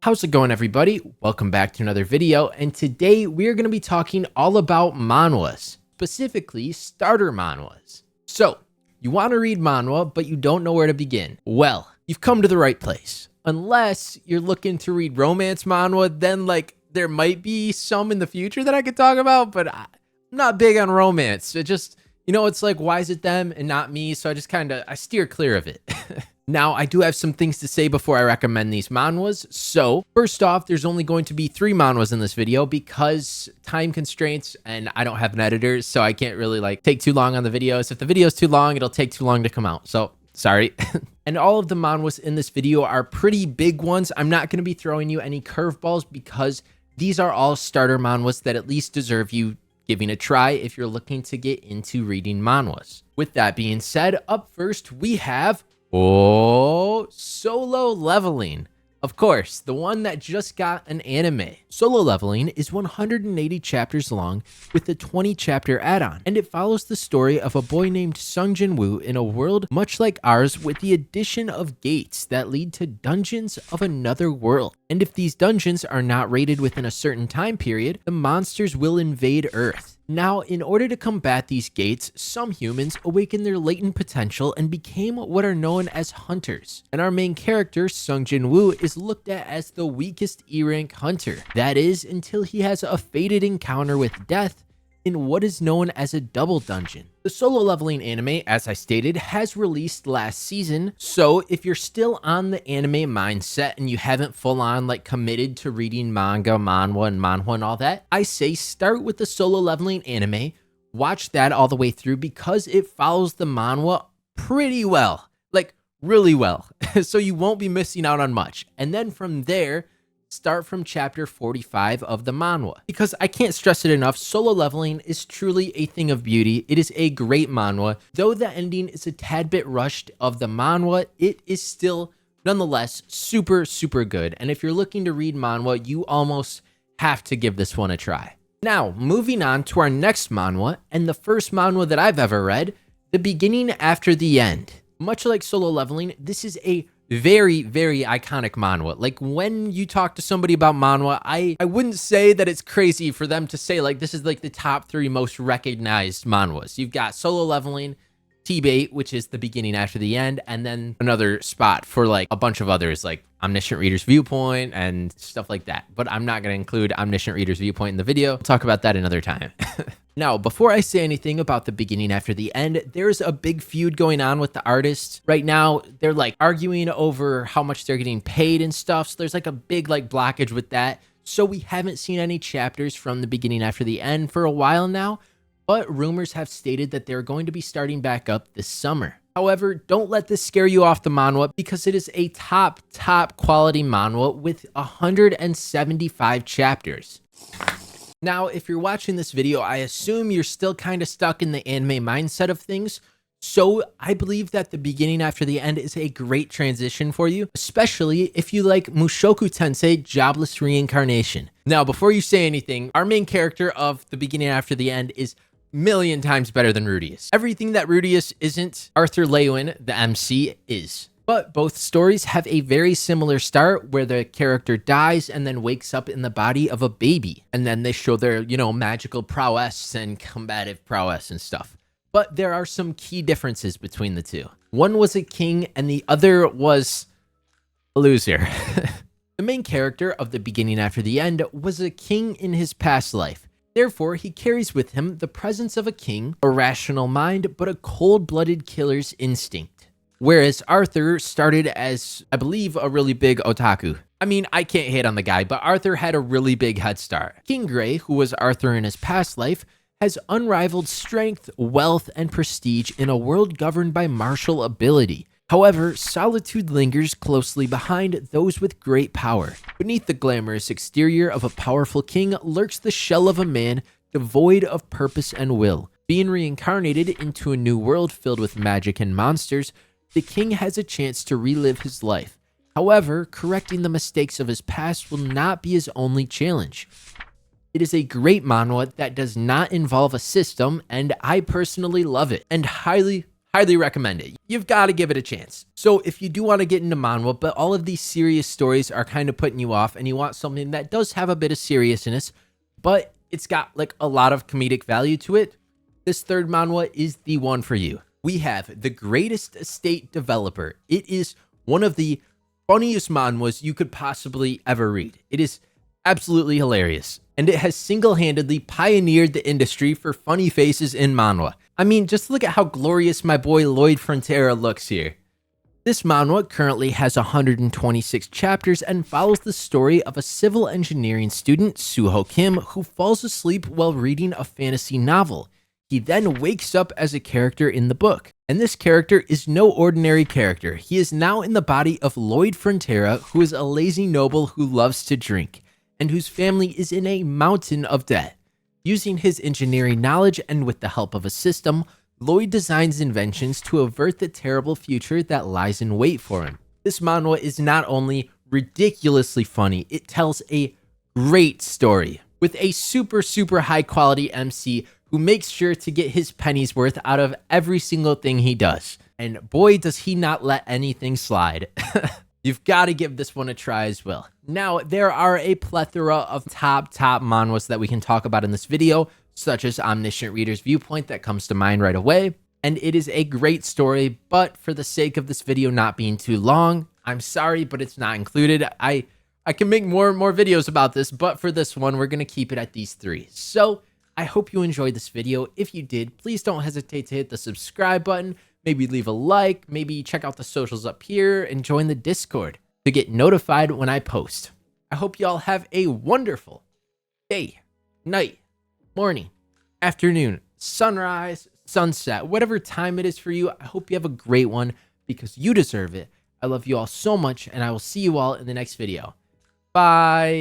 How's it going, everybody? Welcome back to another video, and today we are going to be talking all about manhwas, specifically starter manhwas. So, you want to read manhwa, but you don't know where to begin. Well, you've come to the right place. Unless you're looking to read romance manhwa, then there might be some in the future that I could talk about, but I'm not big on romance. It just, it's like, why is it them and not me? So I steer clear of it. Now, I do have some things to say before I recommend these manhwas. So, first off, there's only going to be 3 manhwas in this video because time constraints, and I don't have an editor, so I can't really take too long on the videos. If the video is too long, it'll take too long to come out. So, sorry. And all of the manhwas in this video are pretty big ones. I'm not going to be throwing you any curveballs because these are all starter manhwas that at least deserve you giving a try if you're looking to get into reading manhwas. With that being said, up first we have Solo Leveling. Of course, the one that just got an anime. Solo Leveling is 180 chapters long with a 20 chapter add-on, and it follows the story of a boy named Sungjin Woo in a world much like ours with the addition of gates that lead to dungeons of another world. And if these dungeons are not raided within a certain time period, the monsters will invade Earth. Now, in order to combat these gates, some humans awakened their latent potential and became what are known as hunters. And our main character, Sungjin Woo, is looked at as the weakest E-rank hunter. That is, until he has a fated encounter with death in what is known as a double dungeon. The Solo Leveling anime, as I stated, has released last season, so if you're still on the anime mindset and you haven't full on committed to reading manga, manhwa, and all that, I say start with the Solo Leveling anime, watch that all the way through because it follows the manhwa pretty well, really well, so you won't be missing out on much. And then from there, start from chapter 45 of the manhwa. Because I can't stress it enough, Solo Leveling is truly a thing of beauty. It is a great manhwa. Though the ending is a tad bit rushed of the manhwa, it is still nonetheless super, super good. And if you're looking to read manhwa, you almost have to give this one a try. Now, moving on to our next manhwa, and the first manhwa that I've ever read, The Beginning After the End. Much like Solo Leveling, this is a very, very iconic manhwa. When you talk to somebody about manhwa, I wouldn't say that it's crazy for them to say this is the top 3 most recognized manhwas. You've got Solo Leveling, tbate, which is The Beginning After the End, and then another spot for a bunch of others like Omniscient Reader's Viewpoint and stuff like that. But I'm not going to include Omniscient Reader's Viewpoint in the video. We'll talk about that another time. Now, before I say anything about The Beginning After the End, there's a big feud going on with the artists. Right now, they're arguing over how much they're getting paid and stuff. So there's a big blockage with that. So we haven't seen any chapters from The Beginning After the End for a while now, but rumors have stated that they're going to be starting back up this summer. However, don't let this scare you off the manhwa because it is a top quality manhwa with 175 chapters. Now, if you're watching this video, I assume you're still kind of stuck in the anime mindset of things. So I believe that The Beginning After the End is a great transition for you, especially if you like Mushoku Tensei Jobless Reincarnation. Now, before you say anything, our main character of The Beginning After the End is million times better than Rudeus. Everything that Rudeus isn't, Arthur Lewin, the MC, is. But both stories have a very similar start where the character dies and then wakes up in the body of a baby. And then they show their, magical prowess and combative prowess and stuff. But there are some key differences between the two. One was a king and the other was a loser. The main character of The Beginning After the End was a king in his past life. Therefore, he carries with him the presence of a king, a rational mind, but a cold-blooded killer's instinct. Whereas Arthur started as, I believe, a really big otaku. I mean, I can't hate on the guy, but Arthur had a really big head start. King Gray, who was Arthur in his past life, has unrivaled strength, wealth, and prestige in a world governed by martial ability. However, solitude lingers closely behind those with great power. Beneath the glamorous exterior of a powerful king lurks the shell of a man devoid of purpose and will. Being reincarnated into a new world filled with magic and monsters, the king has a chance to relive his life. However, correcting the mistakes of his past will not be his only challenge. It is a great manhwa that does not involve a system, and I personally love it and highly Highly recommend it. You've got to give it a chance. So if you do want to get into manhwa, but all of these serious stories are kind of putting you off and you want something that does have a bit of seriousness, but it's got like a lot of comedic value to it, this third manhwa is the one for you. We have The Greatest Estate Developer. It is one of the funniest manhwas you could possibly ever read. It is absolutely hilarious, and it has single-handedly pioneered the industry for funny faces in manhwa. I mean, just look at how glorious my boy Lloyd looks here. This manhwa currently has 126 chapters and follows the story of a civil engineering student, Suho Kim, who falls asleep while reading a fantasy novel. He then wakes up as a character in the book, and this character is no ordinary character. He is now in the body of Lloyd, who is a lazy noble who loves to drink, and whose family is in a mountain of debt. Using his engineering knowledge and with the help of a system, Lloyd designs inventions to avert the terrible future that lies in wait for him. This manhwa is not only ridiculously funny, it tells a great story with a super high quality MC who makes sure to get his penny's worth out of every single thing he does. And boy, does he not let anything slide. You've got to give this one a try as well. Now, there are a plethora of top manhwas that we can talk about in this video, such as Omniscient Reader's Viewpoint that comes to mind right away. And it is a great story, but for the sake of this video not being too long, I'm sorry, but it's not included. I can make more videos about this, but for this one, we're going to keep it at these three. So I hope you enjoyed this video. If you did, please don't hesitate to hit the subscribe button. Maybe leave a like, maybe check out the socials up here and join the Discord to get notified when I post. I hope y'all have a wonderful day, night, morning, afternoon, sunrise, sunset, whatever time it is for you. I hope you have a great one because you deserve it. I love you all so much, and I will see you all in the next video. Bye.